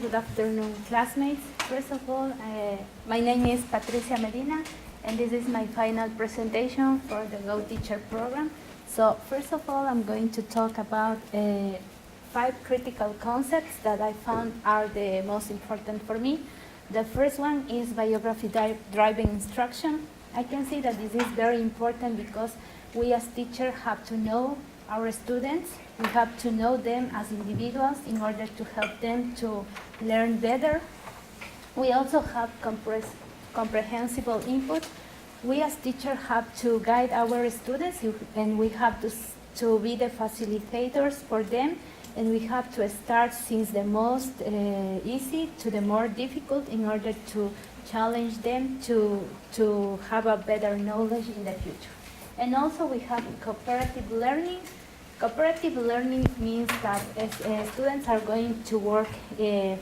good afternoon, classmates. First of all, my name is Patricia Medina, and this is my final presentation for the Go Teacher program. So first of all, I'm going to talk about 5 critical concepts that I found are the most important for me. The first one is biography-driven instruction. I can see that this is very important because we as teachers have to know our students. We have to know them as individuals in order to help them to learn better. We also have comprehensible input. We as teachers have to guide our students, and we have to be the facilitators for them, and we have to start since the most easy to the more difficult in order to challenge them to have a better knowledge in the future. And also we have cooperative learning. Cooperative learning means that students are going to work,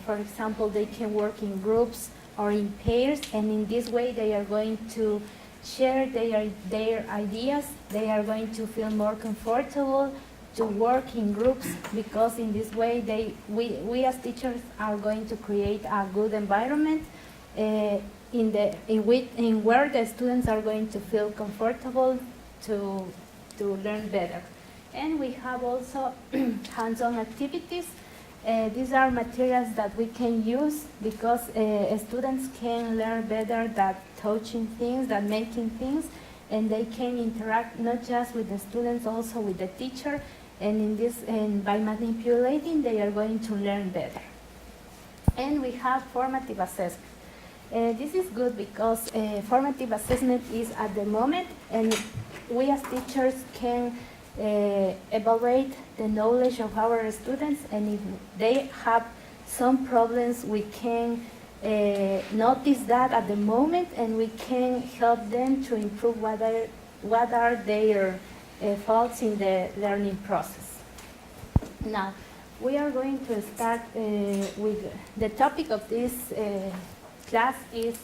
for example, they can work in groups or in pairs, and in this way they are going to share their ideas. They are going to feel more comfortable to work in groups, because in this way we as teachers are going to create a good environment in where the students are going to feel comfortable to learn better. And we have also hands-on activities. These are materials that we can use because students can learn better than touching things, than making things, and they can interact not just with the students, also with the teacher, and by manipulating they are going to learn better. And we have formative assessment. This is good because formative assessment is at the moment, and we as teachers can evaluate the knowledge of our students, and if they have some problems, we can notice that at the moment, and we can help them to improve what are their faults in the learning process. Now, we are going to start with the topic of this class is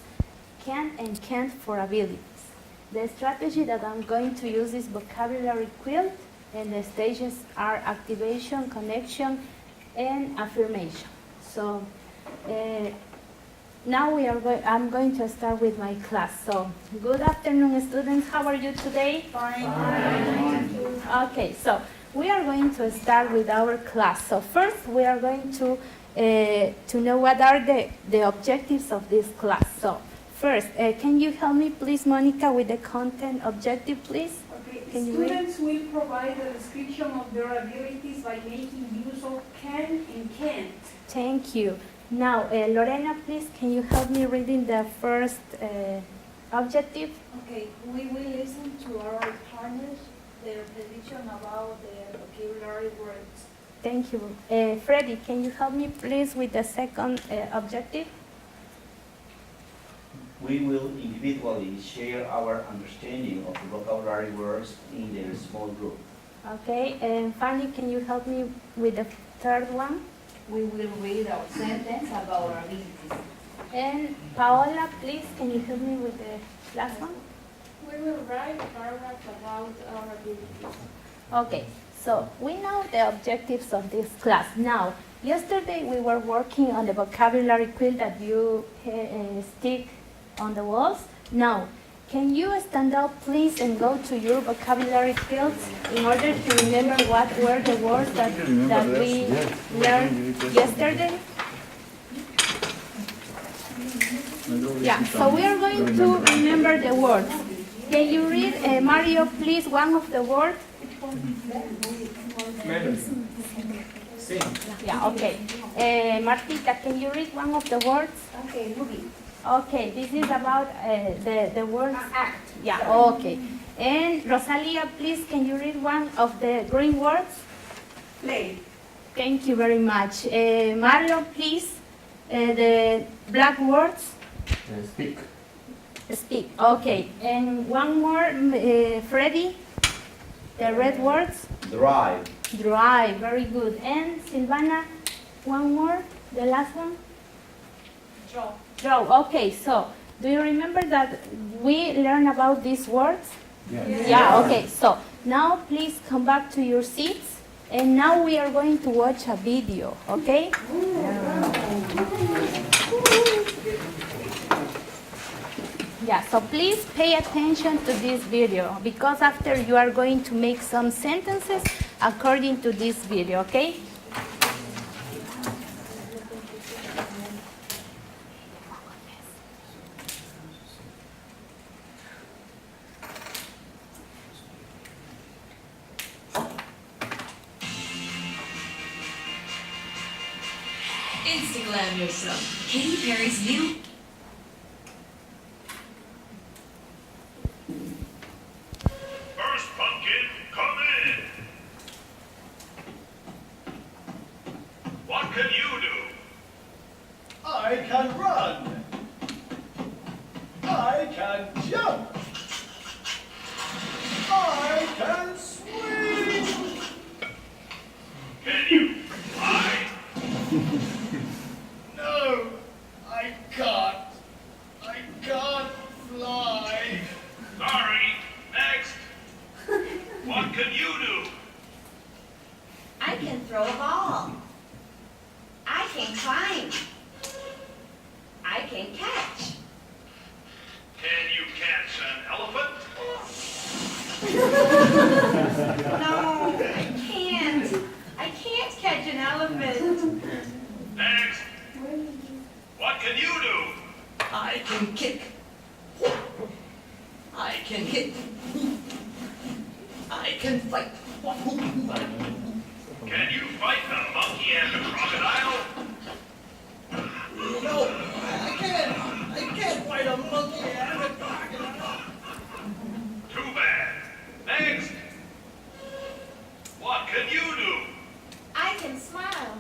can and can't for abilities. The strategy that I'm going to use is vocabulary quilt, and the stages are activation, connection, and affirmation. So now I'm going to start with my class. So good afternoon, students. How are you today? Fine. Okay, so we are going to start with our class. So first we are going to know what are the objectives of this class. So first, can you help me please, Monica, with the content objective, please? Okay. Students will provide a description of their abilities by making use of can and can't. Thank you. Now, Lorena, please, can you help me reading the first objective? Okay, we will listen to our partners, their prediction about the vocabulary words. Thank you. Freddie, can you help me please with the second objective? We will individually share our understanding of the vocabulary words in their small group. Okay, and Fanny, can you help me with the third one? We will read our sentence about our abilities. And Paola, please, can you help me with the last one? We will write a paragraph about our abilities. Okay, so we know the objectives of this class. Now, yesterday we were working on the vocabulary quilt that you stick on the walls. Now, can you stand up please and go to your vocabulary quilts in order to remember what were the words that we learned yesterday? Yeah, so we are going to remember the words. Can you read, Mario, please, one of the words? Sing. Yeah, okay. Martita, can you read one of the words? Okay, movie. Okay, this is about the words. Act. Yeah, okay. And Rosalia, please, can you read one of the green words? Play. Thank you very much. Marlon, please, the black words? Speak. Speak. Okay. And one more, Freddy, the red words? Drive. Drive. Very good. And Silvana, one more, the last one? Draw. Draw. Okay, so do you remember that we learned about these words? Yes. Yeah, okay. So now please come back to your seats, and now we are going to watch a video, okay? Yeah, so please pay attention to this video because after you are going to make some sentences according to this video, okay? Instagram yourself. Katy Perry's new. First pumpkin, come in. What can you do? I can run. I can jump. I can swing. Can you fly? No, I can't. I can't fly. Sorry, next. What can you do? I can throw a ball. I can climb. I can catch. Can you catch an elephant? No, I can't. I can't catch an elephant. Next. What can you do? I can kick. I can hit. I can fight. Can you fight a monkey and a crocodile? No, I can't. I can't fight a monkey and a crocodile. Too bad. Next. What can you do? I can smile.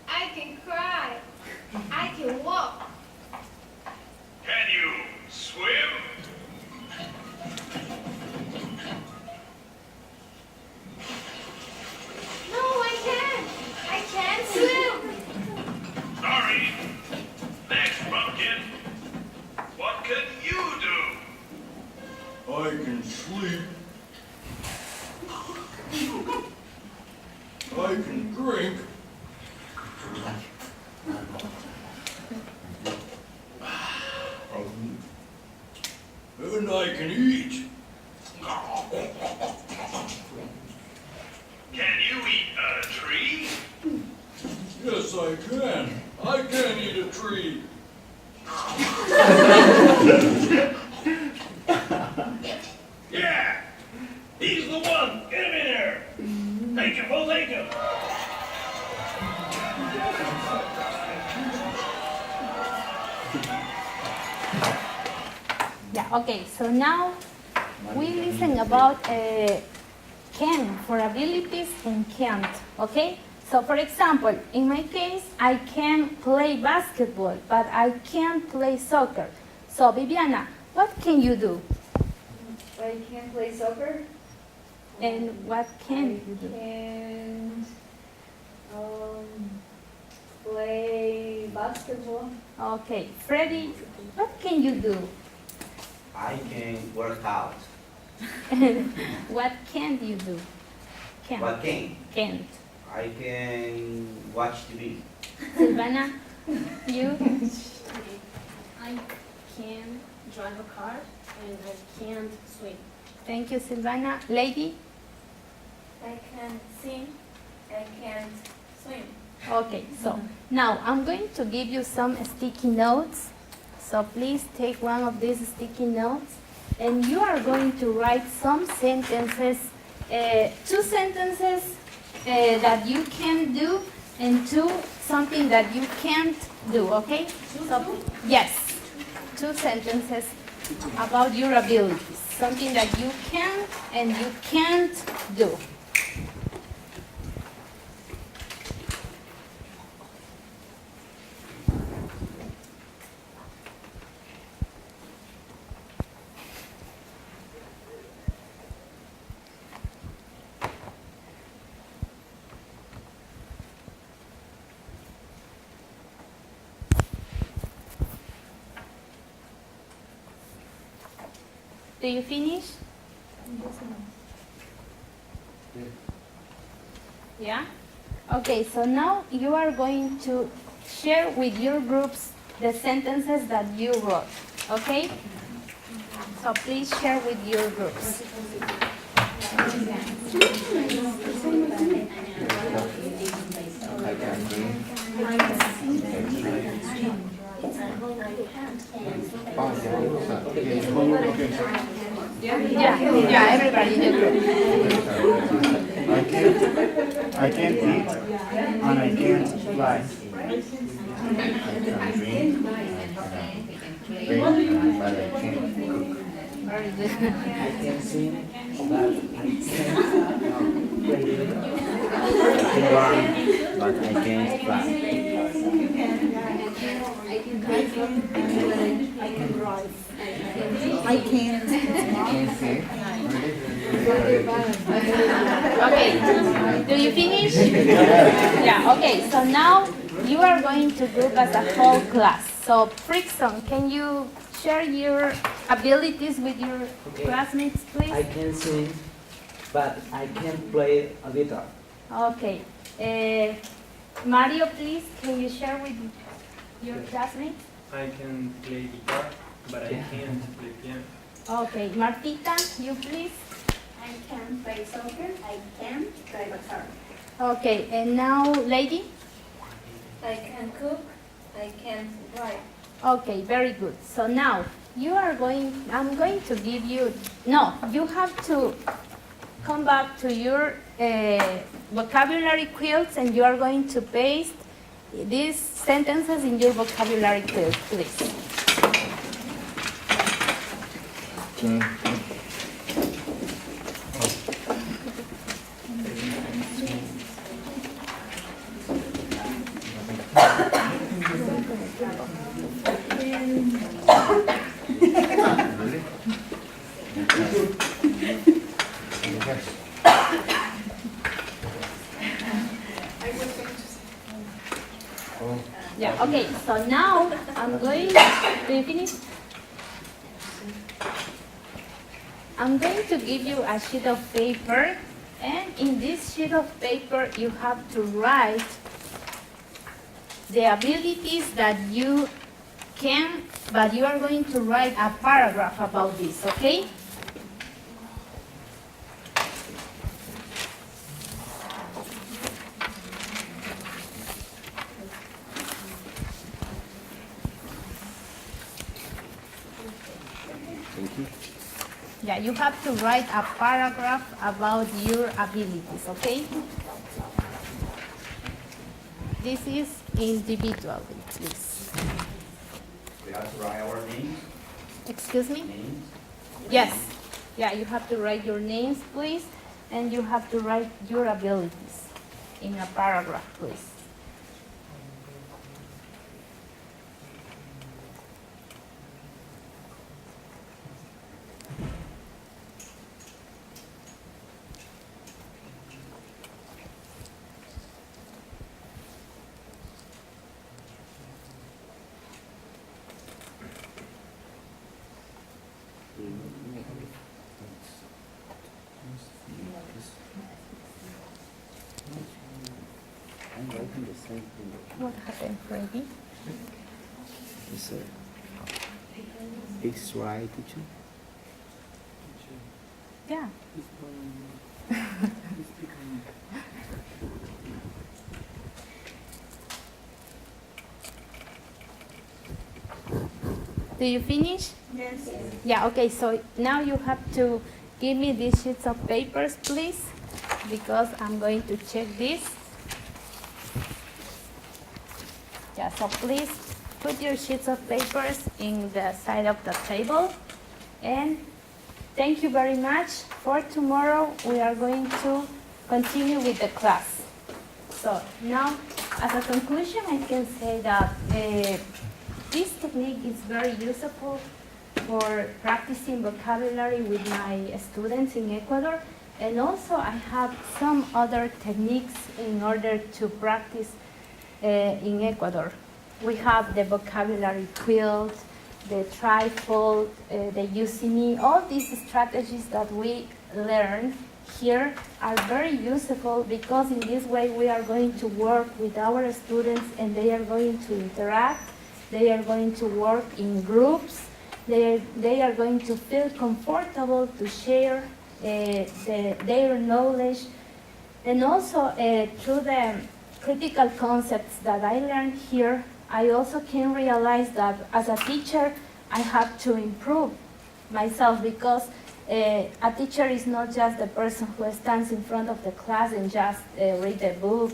I can cry. I can walk. Can you swim? No, I can't. I can't swim. Sorry. Next, pumpkin. What can you do? I can sleep. I can drink. And I can eat. Can you eat a tree? Yes, I can. I can eat a tree. Yeah! He's the one! Get him in there! Take him, we'll take him! Yeah, okay, so now we listen about can for abilities and can't, okay? So for example, in my case, I can play basketball, but I can't play soccer. So Viviana, what can you do? I can play soccer. And what can you do? And play basketball. Okay, Freddy, what can you do? I can work out. What can't you do? Can't. What can? Can't. I can watch TV. Silvana, you? I can drive a car and I can't swim. Thank you, Silvana. Lady? I can sing. I can't swim. Okay, so now I'm going to give you some sticky notes. So please take one of these sticky notes and you are going to write some sentences, 2 sentences that you can do and 2 something that you can't do, okay? So, yes, 2 sentences about your abilities, something that you can and you can't do. Do you finish? Yeah? Okay, so now you are going to share with your groups the sentences that you wrote. Okay? So please share with your groups. I can drink. Yeah, everybody in your group. I can't eat and I can't fly. I can drink, I can bake, but I can't cook. Very good. I can sing, but I can't play. I can run, but I can't fly. I can't. I can't sing. Okay, do you finish? Yeah, okay, so now you are going to group as a whole class. So, Frickson, can you share your abilities with your classmates, I please? can sing, but I can't play a guitar. Okay. Mario, please, can you share with your classmates? I can play guitar, but I can't play piano. Okay, Martita, you please? I can play soccer. I can drive a car. Okay, and now, lady? I can cook. I can write. Okay, very good. So now, I'm going to give you, no, you have to come back to your vocabulary quilts and you are going to paste these sentences in your vocabulary quilt, please. Okay. Yeah, okay, so now do you finish? I'm going to give you a sheet of paper, and in this sheet of paper you have to write the abilities that you can, but you are going to write a paragraph about this, okay? Thank you. Yeah, you have to write a paragraph about your abilities, okay? This is individually, please. We have to write our names. Excuse me? Names. Yes. Yeah, you have to write your names, please, and you have to write your abilities in a paragraph, please. I'm writing the same thing. What happened, Freddy? It's it's right, teacher. Yeah. Do you finish? Yes. Yeah, okay, so now you have to give me these sheets of papers, please, because I'm going to check this. Yeah, so please put your sheets of papers in the side of the table. And thank you very much. For tomorrow, we are going to continue with the class. So now, as a conclusion, I can say that this technique is very useful for practicing vocabulary with my students in Ecuador. And also I have some other techniques in order to practice in Ecuador. We have the vocabulary quilt, the trifold, the UCME. All these strategies that we learn here are very useful because in this way we are going to work with our students and they are going to interact. They are going to work in groups they are going to feel comfortable to share their knowledge. And also through the critical concepts that I learned here, I also can realize that as a teacher, I have to improve myself, because a teacher is not just the person who stands in front of the class and just read a book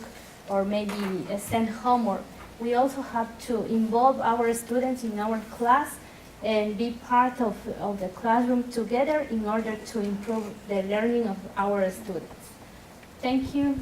or maybe send homework. We also have to involve our students in our class and be part of the classroom together in order to improve the learning of our students. Thank you.